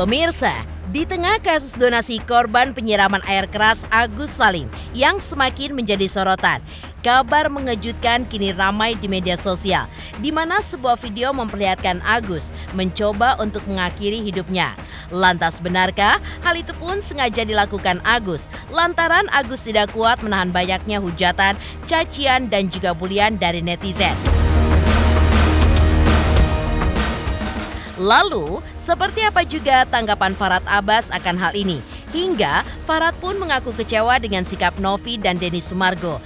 Pemirsa, di tengah kasus donasi korban penyiraman air keras Agus Salim yang semakin menjadi sorotan, kabar mengejutkan kini ramai di media sosial, di mana sebuah video memperlihatkan Agus mencoba untuk mengakhiri hidupnya. Lantas benarkah hal itu pun sengaja dilakukan Agus lantaran Agus tidak kuat menahan banyaknya hujatan, cacian, dan juga bulian dari netizen? Lalu, seperti apa juga tanggapan Farhad Abbas akan hal ini? Hingga Farhad pun mengaku kecewa dengan sikap Novi dan Denny Sumargo.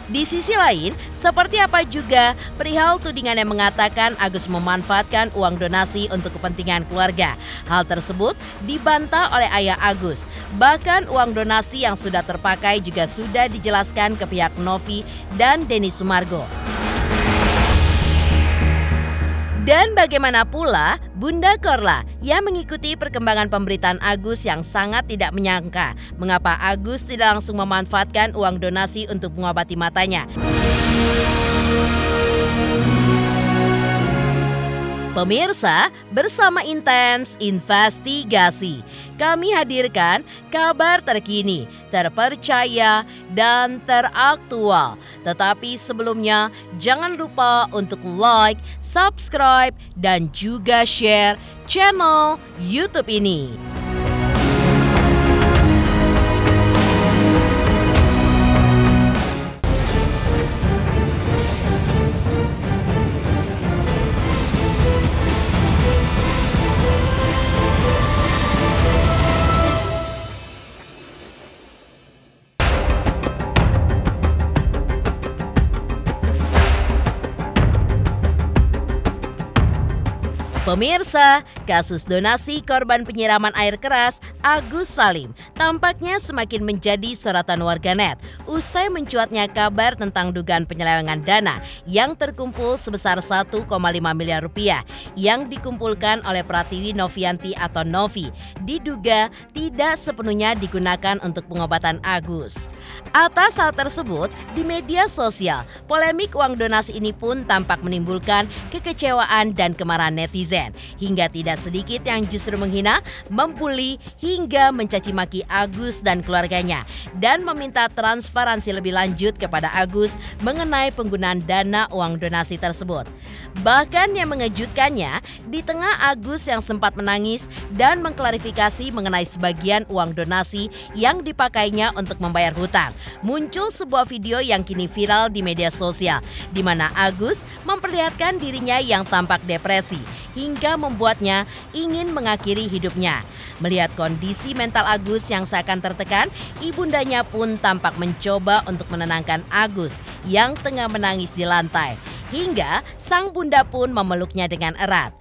Di sisi lain, seperti apa juga perihal tudingan yang mengatakan Agus memanfaatkan uang donasi untuk kepentingan keluarga. Hal tersebut dibantah oleh ayah Agus. Bahkan uang donasi yang sudah terpakai juga sudah dijelaskan ke pihak Novi dan Denny Sumargo. Dan bagaimana pula Bunda Korla yang mengikuti perkembangan pemberitaan Agus yang sangat tidak menyangka mengapa Agus tidak langsung memanfaatkan uang donasi untuk mengobati matanya. Pemirsa, bersama Intens Investigasi, kami hadirkan kabar terkini, terpercaya, dan teraktual. Tetapi sebelumnya, jangan lupa untuk like, subscribe, dan juga share channel YouTube ini. Pemirsa, kasus donasi korban penyiraman air keras Agus Salim tampaknya semakin menjadi sorotan warganet usai mencuatnya kabar tentang dugaan penyelewengan dana yang terkumpul sebesar 1,5 miliar rupiah yang dikumpulkan oleh Pratiwi Novianti atau Novi diduga tidak sepenuhnya digunakan untuk pengobatan Agus. Atas hal tersebut, di media sosial, polemik uang donasi ini pun tampak menimbulkan kekecewaan dan kemarahan netizen. Hingga tidak sedikit yang justru menghina, membuli, hingga mencaci maki Agus dan keluarganya dan meminta transparansi lebih lanjut kepada Agus mengenai penggunaan dana uang donasi tersebut. Bahkan yang mengejutkannya, di tengah Agus yang sempat menangis dan mengklarifikasi mengenai sebagian uang donasi yang dipakainya untuk membayar hutang, muncul sebuah video yang kini viral di media sosial di mana Agus memperlihatkan dirinya yang tampak depresi hingga membuatnya ingin mengakhiri hidupnya. Melihat kondisi mental Agus yang seakan tertekan, ibundanya pun tampak mencoba untuk menenangkan Agus yang tengah menangis di lantai. Hingga sang bunda pun memeluknya dengan erat.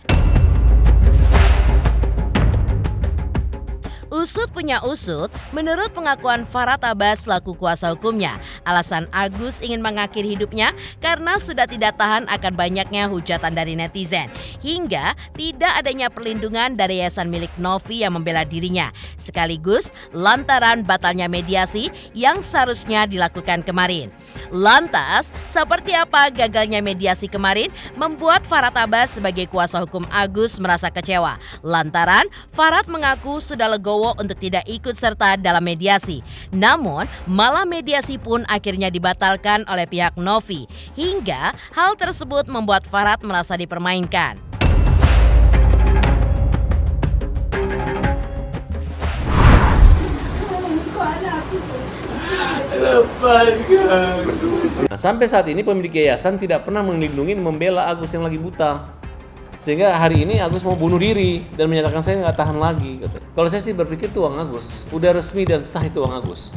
Usut punya usut, menurut pengakuan Farhad Abbas selaku kuasa hukumnya, alasan Agus ingin mengakhiri hidupnya karena sudah tidak tahan akan banyaknya hujatan dari netizen, hingga tidak adanya perlindungan dari yayasan milik Novi yang membela dirinya, sekaligus lantaran batalnya mediasi yang seharusnya dilakukan kemarin. Lantas, seperti apa gagalnya mediasi kemarin membuat Farhad Abbas sebagai kuasa hukum Agus merasa kecewa, lantaran Farhad mengaku sudah legowo untuk tidak ikut serta dalam mediasi. Namun, malah mediasi pun akhirnya dibatalkan oleh pihak Novi. Hingga hal tersebut membuat Farhad merasa dipermainkan. Nah, sampai saat ini pemilik yayasan tidak pernah melindungi membela Agus yang lagi buta. Sehingga hari ini Agus mau bunuh diri dan menyatakan saya nggak tahan lagi. Kalau saya sih berpikir itu uang Agus, udah resmi dan sah itu uang Agus.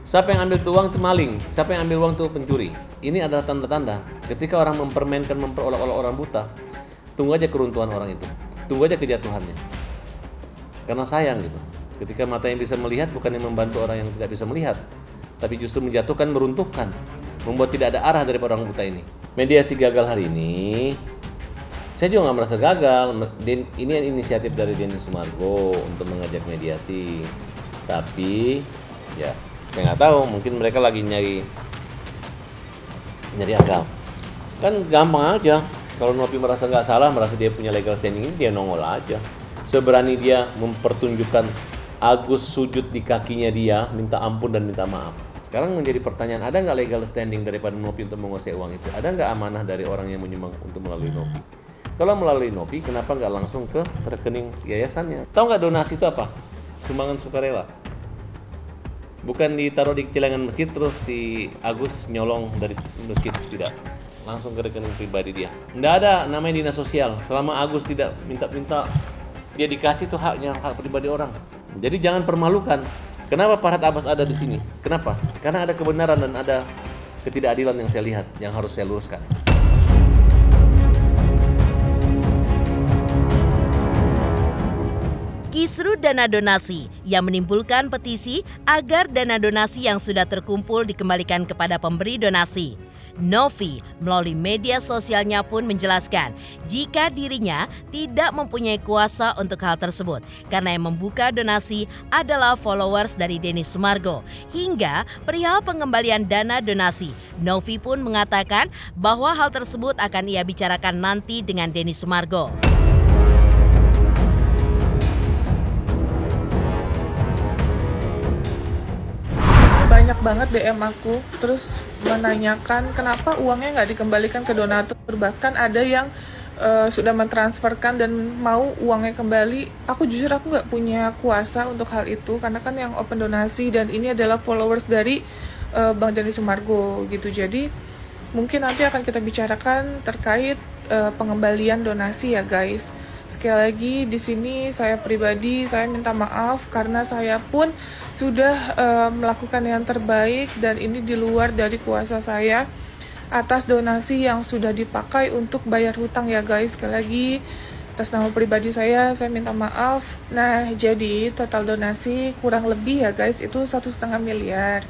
Siapa yang ambil itu uang itu maling, siapa yang ambil uang itu pencuri. Ini adalah tanda-tanda ketika orang mempermainkan, memperolok-olok orang buta. Tunggu aja keruntuhan orang itu, tunggu aja kejatuhannya. Karena sayang gitu, ketika mata yang bisa melihat bukan yang membantu orang yang tidak bisa melihat, tapi justru menjatuhkan, meruntuhkan, membuat tidak ada arah daripada orang buta ini. Mediasi gagal hari ini, saya juga nggak merasa gagal. Ini inisiatif dari Denny Sumargo untuk mengajak mediasi. Tapi ya saya nggak tahu, mungkin mereka lagi nyari akal. Kan gampang aja. Kalau Novi merasa nggak salah, merasa dia punya legal standing, ini dia nongol aja. Seberani dia mempertunjukkan Agus sujud di kakinya dia, minta ampun dan minta maaf. Sekarang menjadi pertanyaan, ada nggak legal standing daripada Novi untuk menguasai uang itu? Ada nggak amanah dari orang yang menyumbang untuk melalui Novi? Kalau melalui Novi, kenapa nggak langsung ke rekening yayasannya? Tahu nggak donasi itu apa? Sumbangan sukarela. Bukan ditaruh di celengan masjid terus si Agus nyolong dari masjid, tidak. Langsung ke rekening pribadi dia. Nggak ada namanya dinas sosial. Selama Agus tidak minta-minta, dia dikasih tuh haknya, hak pribadi orang. Jadi jangan permalukan. Kenapa Farhad Abbas ada di sini? Kenapa? Karena ada kebenaran dan ada ketidakadilan yang saya lihat, yang harus saya luruskan. Kisru dana donasi yang menimbulkan petisi agar dana donasi yang sudah terkumpul dikembalikan kepada pemberi donasi. Novi melalui media sosialnya pun menjelaskan jika dirinya tidak mempunyai kuasa untuk hal tersebut karena yang membuka donasi adalah followers dari Denny Sumargo. Hingga perihal pengembalian dana donasi, Novi pun mengatakan bahwa hal tersebut akan ia bicarakan nanti dengan Denny Sumargo. Banyak banget DM aku terus menanyakan kenapa uangnya nggak dikembalikan ke donatur, bahkan ada yang sudah mentransferkan dan mau uangnya kembali. Aku nggak punya kuasa untuk hal itu karena kan yang open donasi dan ini adalah followers dari Bang Denny Sumargo gitu. Jadi mungkin nanti akan kita bicarakan terkait pengembalian donasi ya guys. Sekali lagi di sini saya pribadi saya minta maaf karena saya pun sudah melakukan yang terbaik dan ini di luar dari kuasa saya atas donasi yang sudah dipakai untuk bayar hutang ya guys. Sekali lagi atas nama pribadi saya minta maaf. Nah jadi total donasi kurang lebih ya guys itu 1,5 miliar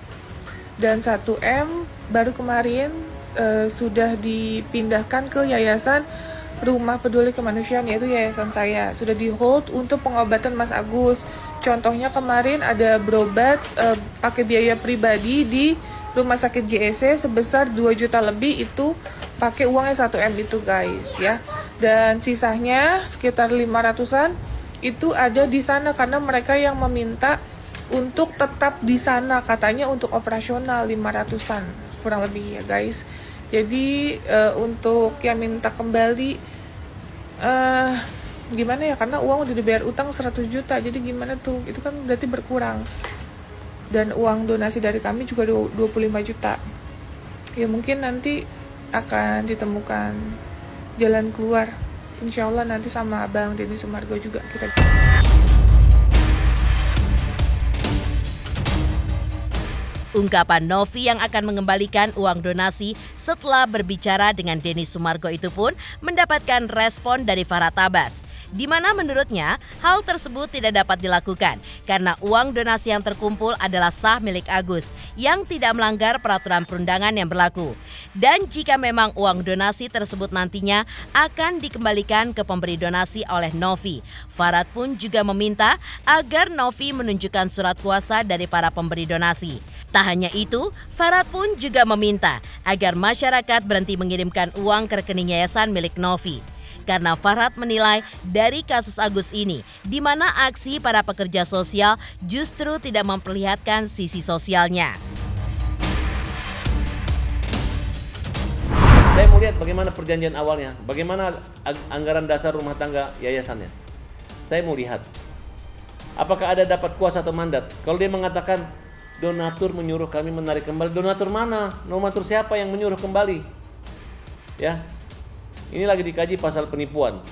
dan 1M baru kemarin sudah dipindahkan ke yayasan Rumah Peduli Kemanusiaan, yaitu yayasan saya. Sudah di hold untuk pengobatan Mas Agus. Contohnya kemarin ada berobat pakai biaya pribadi di Rumah Sakit JSC sebesar 2 juta lebih, itu pakai uangnya 1M itu guys ya. Dan sisanya sekitar 500-an itu ada di sana karena mereka yang meminta untuk tetap di sana, katanya untuk operasional 500-an kurang lebih ya guys. Jadi untuk yang minta kembali gimana ya, karena uang udah dibayar utang 100 juta, jadi gimana tuh, itu kan berarti berkurang. Dan uang donasi dari kami juga 25 juta. Ya mungkin nanti akan ditemukan jalan keluar, insya Allah nanti sama Abang Denny Sumargo juga kita. Ungkapan Novi yang akan mengembalikan uang donasi setelah berbicara dengan Denny Sumargo itu pun mendapatkan respon dari Farhad Abbas, di mana menurutnya hal tersebut tidak dapat dilakukan karena uang donasi yang terkumpul adalah sah milik Agus yang tidak melanggar peraturan perundangan yang berlaku. Dan jika memang uang donasi tersebut nantinya akan dikembalikan ke pemberi donasi oleh Novi, Farhad pun juga meminta agar Novi menunjukkan surat kuasa dari para pemberi donasi. Tak hanya itu, Farhad pun juga meminta agar masyarakat berhenti mengirimkan uang ke rekening yayasan milik Novi. Karena Farhad menilai dari kasus Agus ini, di mana aksi para pekerja sosial justru tidak memperlihatkan sisi sosialnya. Saya mau lihat bagaimana perjanjian awalnya, bagaimana anggaran dasar rumah tangga yayasannya. Saya mau lihat, apakah ada dapat kuasa atau mandat. Kalau dia mengatakan donatur menyuruh kami menarik kembali, donatur mana? Donatur siapa yang menyuruh kembali? Ya, ini lagi dikaji pasal penipuan.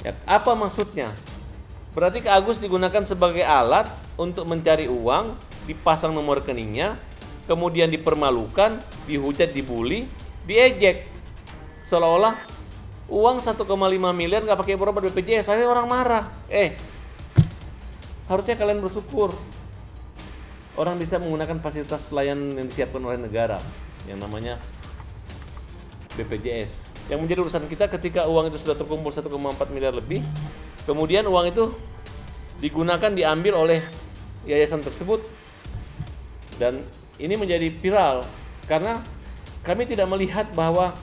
Ya, apa maksudnya? Berarti Agus digunakan sebagai alat untuk mencari uang, dipasang nomor rekeningnya, kemudian dipermalukan, dihujat, dibully, diejek. Seolah-olah uang 1,5 miliar nggak pakai berobat BPJS, saya orang marah. Harusnya kalian bersyukur. Orang bisa menggunakan fasilitas layanan yang disiapkan oleh negara yang namanya BPJS. Yang menjadi urusan kita ketika uang itu sudah terkumpul 1,4 miliar lebih, kemudian uang itu digunakan, diambil oleh yayasan tersebut, dan ini menjadi viral karena kami tidak melihat bahwa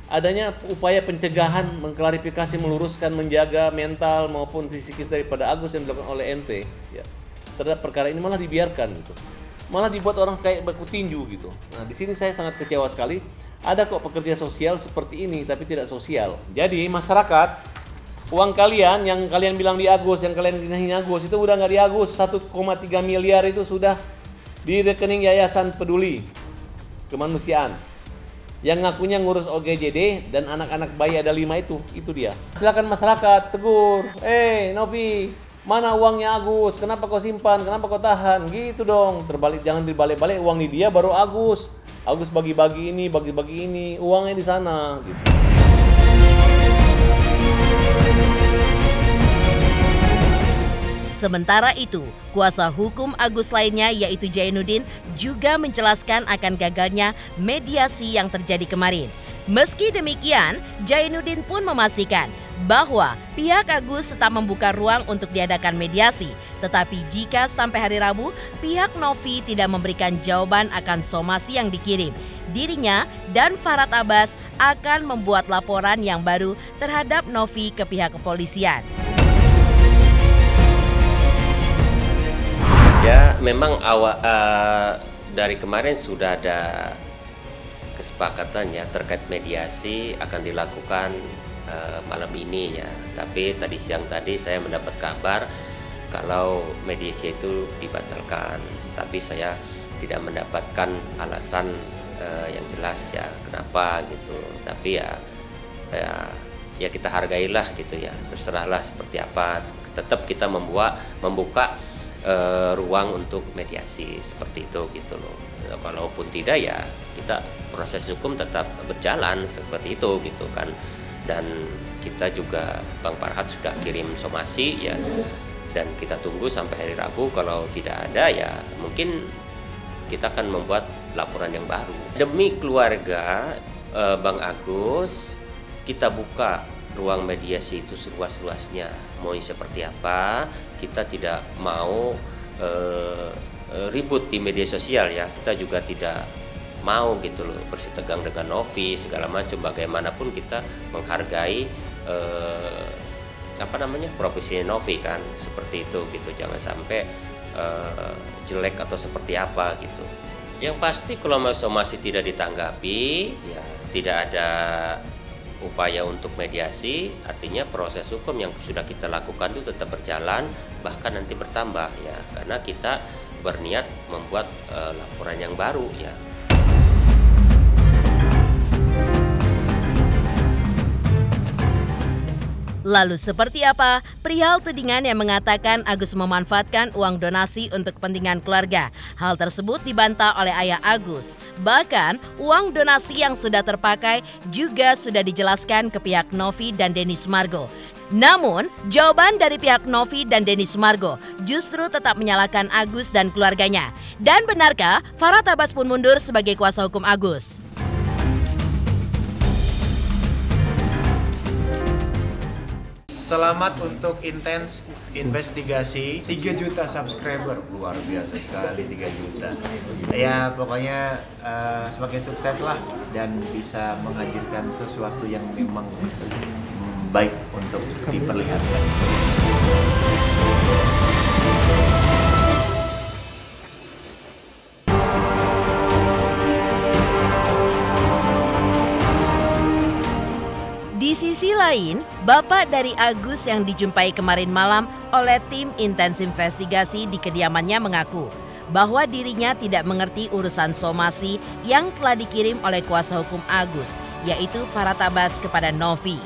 adanya upaya pencegahan, mengklarifikasi, meluruskan, menjaga mental maupun fisikis daripada Agus yang dilakukan oleh ente ya, terhadap perkara ini malah dibiarkan gitu, malah dibuat orang kayak baku tinju gitu. Nah di sini saya sangat kecewa sekali. Ada kok pekerja sosial seperti ini tapi tidak sosial. Jadi masyarakat, uang kalian yang kalian bilang di Agus, yang kalian hinahin Agus itu udah nggak di Agus. 1,3 miliar itu sudah di rekening Yayasan Peduli Kemanusiaan yang ngakunya ngurus OGJD dan anak-anak bayi ada 5 itu dia. Silakan masyarakat tegur, Novi, mana uangnya Agus? Kenapa kau simpan? Kenapa kau tahan? Gitu dong. Terbalik, jangan dibalik-balik, uang di dia baru Agus. Agus bagi-bagi ini, bagi-bagi ini, uangnya di sana. Gitu. Sementara itu, kuasa hukum Agus lainnya yaitu Jainuddin juga menjelaskan akan gagalnya mediasi yang terjadi kemarin. Meski demikian, Jainuddin pun memastikan bahwa pihak Agus tetap membuka ruang untuk diadakan mediasi. Tetapi jika sampai hari Rabu, pihak Novi tidak memberikan jawaban akan somasi yang dikirim, dirinya dan Farhad Abbas akan membuat laporan yang baru terhadap Novi ke pihak kepolisian. Ya, memang dari kemarin sudah ada kesepakatan ya terkait mediasi akan dilakukan malam ini ya. Tapi tadi siang tadi saya mendapat kabar kalau mediasi itu dibatalkan. Tapi saya tidak mendapatkan alasan yang jelas ya kenapa gitu. Tapi ya kita hargailah gitu ya. Terserahlah seperti apa. Tetap kita membuka ruang untuk mediasi seperti itu gitu loh. Walaupun tidak ya kita proses hukum tetap berjalan seperti itu gitu kan. Dan kita juga Bang Farhad sudah kirim somasi ya, dan kita tunggu sampai hari Rabu. Kalau tidak ada ya mungkin kita akan membuat laporan yang baru demi keluarga Bang Agus. Kita buka ruang mediasi itu seluas-luasnya, mau seperti apa. Kita tidak mau ribut di media sosial ya. Kita juga tidak mau gitu loh bersitegang dengan Novi segala macam. Bagaimanapun kita menghargai profesi Novi kan, seperti itu gitu. Jangan sampai jelek atau seperti apa gitu. Yang pasti kalau somasi tidak ditanggapi ya tidak ada upaya untuk mediasi, artinya proses hukum yang sudah kita lakukan itu tetap berjalan, bahkan nanti bertambah ya, karena kita berniat membuat laporan yang baru ya. Lalu seperti apa perihal tudingan yang mengatakan Agus memanfaatkan uang donasi untuk kepentingan keluarga? Hal tersebut dibantah oleh ayah Agus. Bahkan uang donasi yang sudah terpakai juga sudah dijelaskan ke pihak Novi dan Denny Sumargo. Namun, jawaban dari pihak Novi dan Denny Sumargo justru tetap menyalahkan Agus dan keluarganya. Dan benarkah Farhad Abbas pun mundur sebagai kuasa hukum Agus? Selamat untuk intens investigasi. 3 juta subscriber, luar biasa sekali 3 juta. Ya pokoknya semakin sukses lah dan bisa menghadirkan sesuatu yang memang baik untuk diperlihatkan. Di sisi lain, bapak dari Agus yang dijumpai kemarin malam oleh tim intens investigasi di kediamannya mengaku bahwa dirinya tidak mengerti urusan somasi yang telah dikirim oleh kuasa hukum Agus, yaitu Farhad Abbas kepada Novi.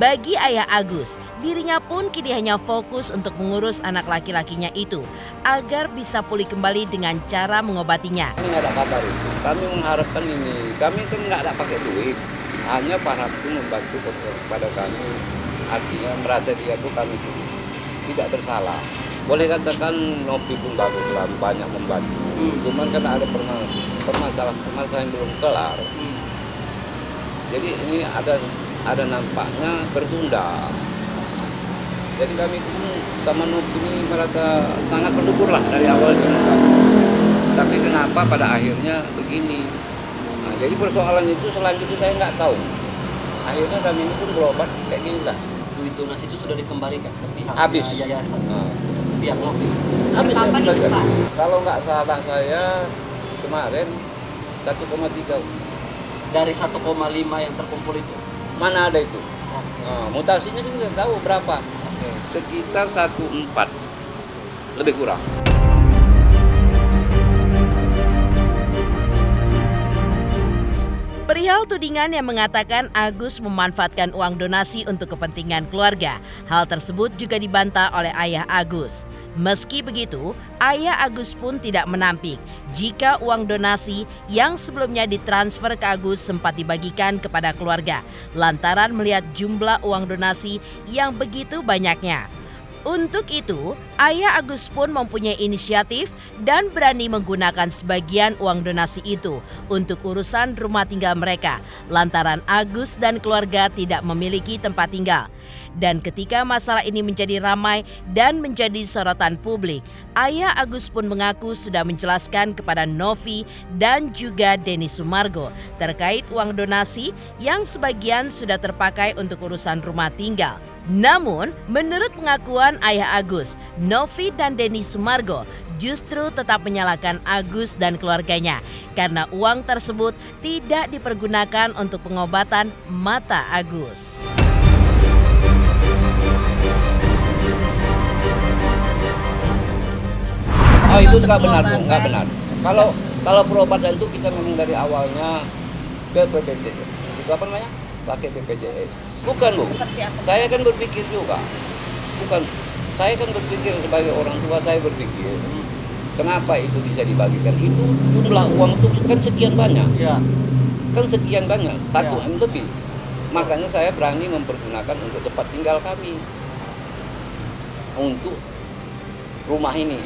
Bagi ayah Agus, dirinya pun kini hanya fokus untuk mengurus anak laki-lakinya itu agar bisa pulih kembali dengan cara mengobatinya. Kami nggak ada kabar itu. Kami mengharapkan ini. Kami kan nggak ada pakai duit. Hanya Farhad itu membantu kepada kami. Artinya merasa dia itu kami tidak bersalah. Boleh katakan Novi pun bagus lah, banyak membantu. Cuman kan ada permasalahan yang belum kelar. Jadi ini ada nampaknya tertunda. Jadi kami sama Novi ini merasa sangat bersyukur lah dari awal. Tapi kenapa pada akhirnya begini? Nah, jadi persoalan itu selanjutnya saya nggak tahu. Akhirnya kami ini pun berobat kayak gini lah. Duit donasi itu sudah dikembalikan ke pihak Habis. yayasan, pihak Novi. Habis Berapa nih, dikembalikan. Pak? Kalau nggak salah saya kemarin 1,3. Dari 1,5 yang terkumpul itu. Mana ada itu? Oke. Nah, mutasinya kita nggak tahu berapa. Oke. Sekitar 1,4 lebih kurang. Perihal tudingan yang mengatakan Agus memanfaatkan uang donasi untuk kepentingan keluarga, hal tersebut juga dibantah oleh ayah Agus. Meski begitu, ayah Agus pun tidak menampik jika uang donasi yang sebelumnya ditransfer ke Agus sempat dibagikan kepada keluarga, lantaran melihat jumlah uang donasi yang begitu banyaknya. Untuk itu, ayah Agus pun mempunyai inisiatif dan berani menggunakan sebagian uang donasi itu untuk urusan rumah tinggal mereka, lantaran Agus dan keluarga tidak memiliki tempat tinggal. Dan ketika masalah ini menjadi ramai dan menjadi sorotan publik, ayah Agus pun mengaku sudah menjelaskan kepada Novi dan juga Denny Sumargo terkait uang donasi yang sebagian sudah terpakai untuk urusan rumah tinggal. Namun, menurut pengakuan ayah Agus, Novi dan Denny Sumargo justru tetap menyalahkan Agus dan keluarganya karena uang tersebut tidak dipergunakan untuk pengobatan mata Agus. Oh, itu nggak benar, Bu. Nggak benar. Kalau perobatan itu kita memang dari awalnya ke BPJS. Itu apa namanya? Pakai BPJS. Bukan, Bu. Seperti apa? Saya kan berpikir juga. Bukan. Saya kan berpikir sebagai orang tua, saya berpikir kenapa itu bisa dibagikan. Itu jumlah uang itu kan sekian banyak. Ya. Kan sekian banyak, 1 Ya. M lebih. Makanya saya berani mempergunakan untuk tempat tinggal kami. Untuk rumah ini.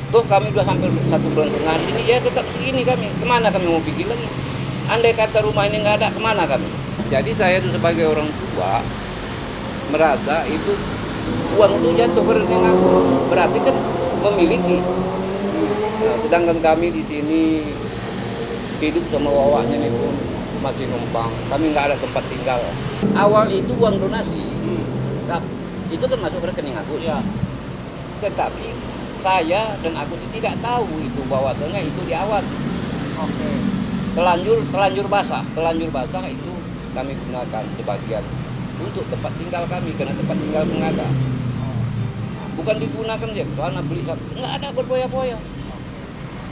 Tuh kami udah hampir 1,5 bulan ini, ya tetap segini kami. Kemana kami mau pergi lagi? Andai kata rumah ini nggak ada, kemana kami? Jadi saya itu sebagai orang tua merasa itu uang itu jatuh ke rekening aku. Berarti kan memiliki. Nah, sedangkan kami di sini hidup sama wawaknya nih pun masih numpang. Kami nggak ada tempat tinggal. Awal itu uang donasi, itu kan masuk ke rekening aku. Ya. Tetapi saya dan aku tidak tahu itu bahwasanya itu diawasi. Oke. Telanjur basah itu kami gunakan sebagian untuk tempat tinggal kami karena tempat tinggal mengada. Bukan digunakan ya karena beli nggak ada berpoya-poya.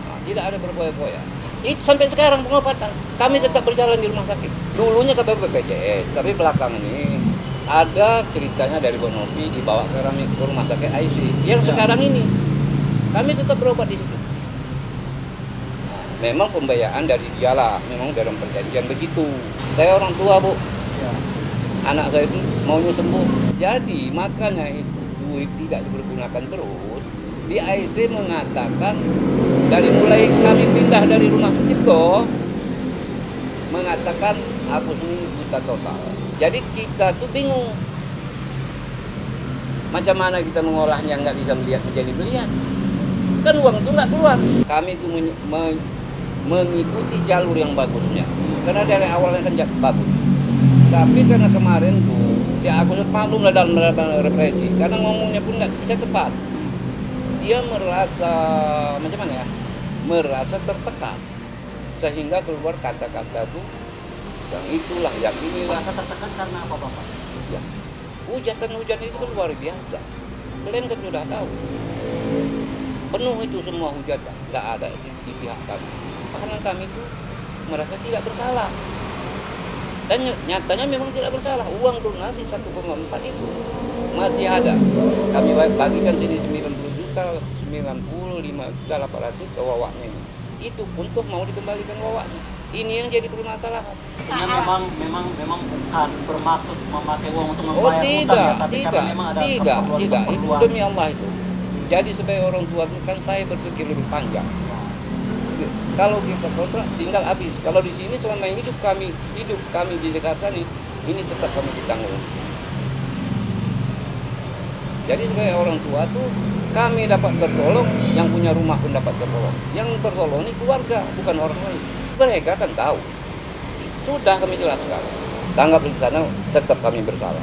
Nah, tidak ada berpoya-poya. Itu sampai sekarang pengobatan kami tetap berjalan di rumah sakit. Dulunya ke BPJS, tapi belakangan ini ada ceritanya dari Bu Novi dibawa ke rumah sakit IC. Yang sekarang ini kami tetap berobat di situ. Memang pembiayaan dari dialah, memang dalam perjanjian begitu. Saya orang tua, Bu. Ya. Anak saya itu maunya sembuh. Jadi makanya itu duit tidak dipergunakan terus. Di IC mengatakan dari mulai kami pindah dari rumah Sucipto mengatakan aku ini buta total. Jadi kita tuh bingung. Macam mana kita mengolahnya nggak bisa melihat menjadi belian. Kan uang itu nggak keluar. Kami itu mengikuti jalur yang bagusnya. Karena dari awalnya kan bagus. Tapi karena kemarin tuh, ya aku maklum lah dalam represi. Karena ngomongnya pun nggak bisa tepat. Dia merasa macam mana ya? Merasa tertekan. Sehingga keluar kata-kata tuh yang itulah, yang inilah. Merasa tertekan karena apa, Bapak? Ya, hujatan itu kan luar biasa. Kalian kan sudah tahu. Penuh itu semua hujatan, nggak ada di pihak kami. Karena kami itu merasa tidak bersalah. Dan nyatanya memang tidak bersalah. Uang donasi 1,4 itu masih ada. Kami bagikan sini 90 juta, 95 juta 800 ke wawaknya. Itu untuk mau dikembalikan wawaknya. Ini yang jadi permasalahan. Memang bukan bermaksud memakai uang untuk Oh membayar utang ya, tapi tidak, karena memang ada tidak. Itu keperluan. demi Allah itu. Jadi sebagai orang tua kan saya berpikir lebih panjang. Kalau kita kontrak tinggal habis. Kalau di sini selama hidup kami di Jakarta ini tetap kami ditanggung. Jadi sebagai orang tua tuh kami dapat tertolong, yang punya rumah pun dapat tertolong. Yang tertolong ini keluarga, bukan orang lain. Mereka kan tahu. Sudah kami jelaskan. Tanggap di sana tetap kami bersalah.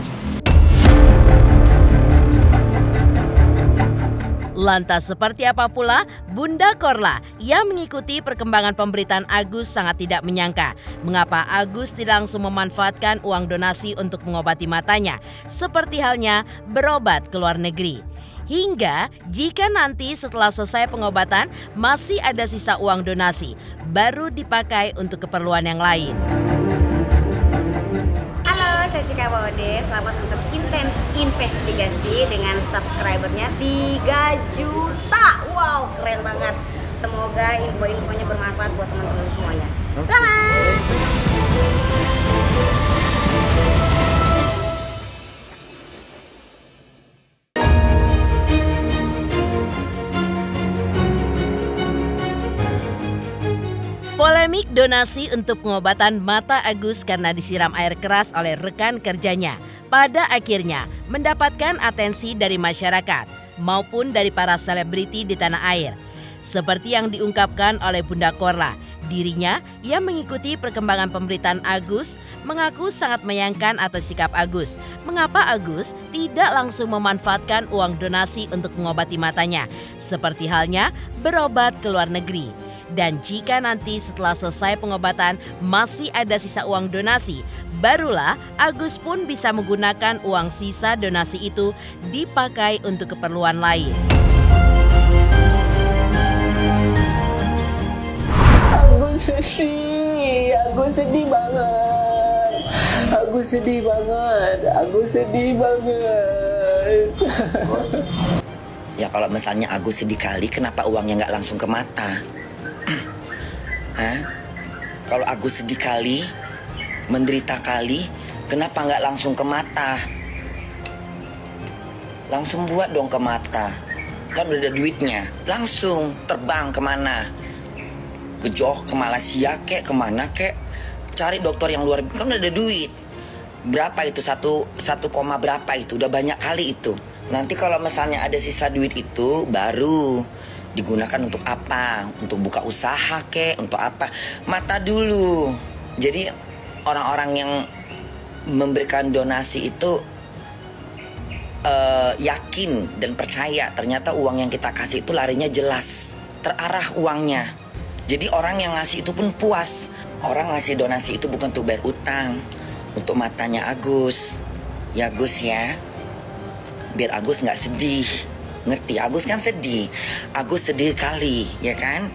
Lantas seperti apa pula Bunda Korla yang mengikuti perkembangan pemberitaan Agus sangat tidak menyangka mengapa Agus tidak langsung memanfaatkan uang donasi untuk mengobati matanya seperti halnya berobat ke luar negeri. Hingga jika nanti setelah selesai pengobatan masih ada sisa uang donasi baru dipakai untuk keperluan yang lain. Saya Cika Bode, selamat untuk Intens Investigasi dengan subscribernya 3 juta. Wow, keren banget. Semoga info-infonya bermanfaat buat teman-teman semuanya. Selamat. Polemik donasi untuk pengobatan mata Agus karena disiram air keras oleh rekan kerjanya pada akhirnya mendapatkan atensi dari masyarakat maupun dari para selebriti di tanah air. Seperti yang diungkapkan oleh Bunda Korla, dirinya yang mengikuti perkembangan pemberitaan Agus mengaku sangat menyayangkan atas sikap Agus. Mengapa Agus tidak langsung memanfaatkan uang donasi untuk mengobati matanya, seperti halnya berobat ke luar negeri. Dan jika nanti setelah selesai pengobatan masih ada sisa uang donasi, barulah Agus pun bisa menggunakan uang sisa donasi itu dipakai untuk keperluan lain. Agus sedih banget. Agus sedih banget. Ya kalau misalnya Agus sedih kali, kenapa uangnya nggak langsung ke mata? Kalau Agus sedih kali, menderita kali, kenapa nggak langsung ke mata? Langsung buat dong ke mata. Kan udah ada duitnya, langsung terbang kemana? Ke Johor, ke Malaysia kek, kemana kek? Cari dokter yang luar biasa, kan udah ada duit. Berapa itu? 1, berapa itu? Udah banyak kali itu. Nanti kalau misalnya ada sisa duit itu, baru digunakan untuk apa? Untuk buka usaha kek, untuk apa? Mata dulu. Jadi orang-orang yang memberikan donasi itu yakin dan percaya ternyata uang yang kita kasih itu larinya jelas, terarah uangnya. Jadi orang yang ngasih itu pun puas. Orang ngasih donasi itu bukan untuk bayar utang, untuk matanya Agus. Ya Gus ya, biar Agus nggak sedih. Ngerti, Agus kan sedih. Agus sedih kali, ya kan?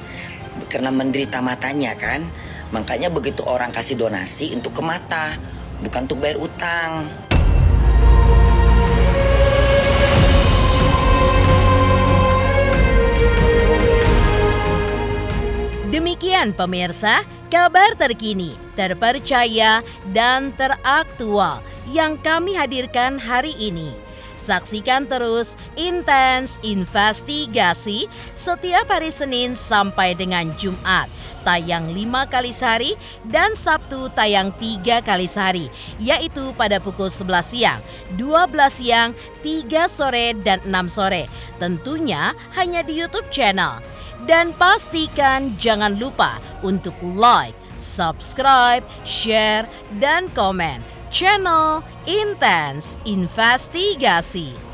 Karena menderita matanya kan. Makanya begitu orang kasih donasi untuk ke mata, bukan untuk bayar utang. Demikian pemirsa, kabar terkini, terpercaya, dan teraktual yang kami hadirkan hari ini. Saksikan terus Intens Investigasi setiap hari Senin sampai dengan Jumat. Tayang 5 kali sehari dan Sabtu tayang 3 kali sehari, yaitu pada pukul 11 siang, 12 siang, 3 sore, dan 6 sore. Tentunya hanya di YouTube channel. Dan pastikan jangan lupa untuk like, subscribe, share, dan komen channel Intens Investigasi.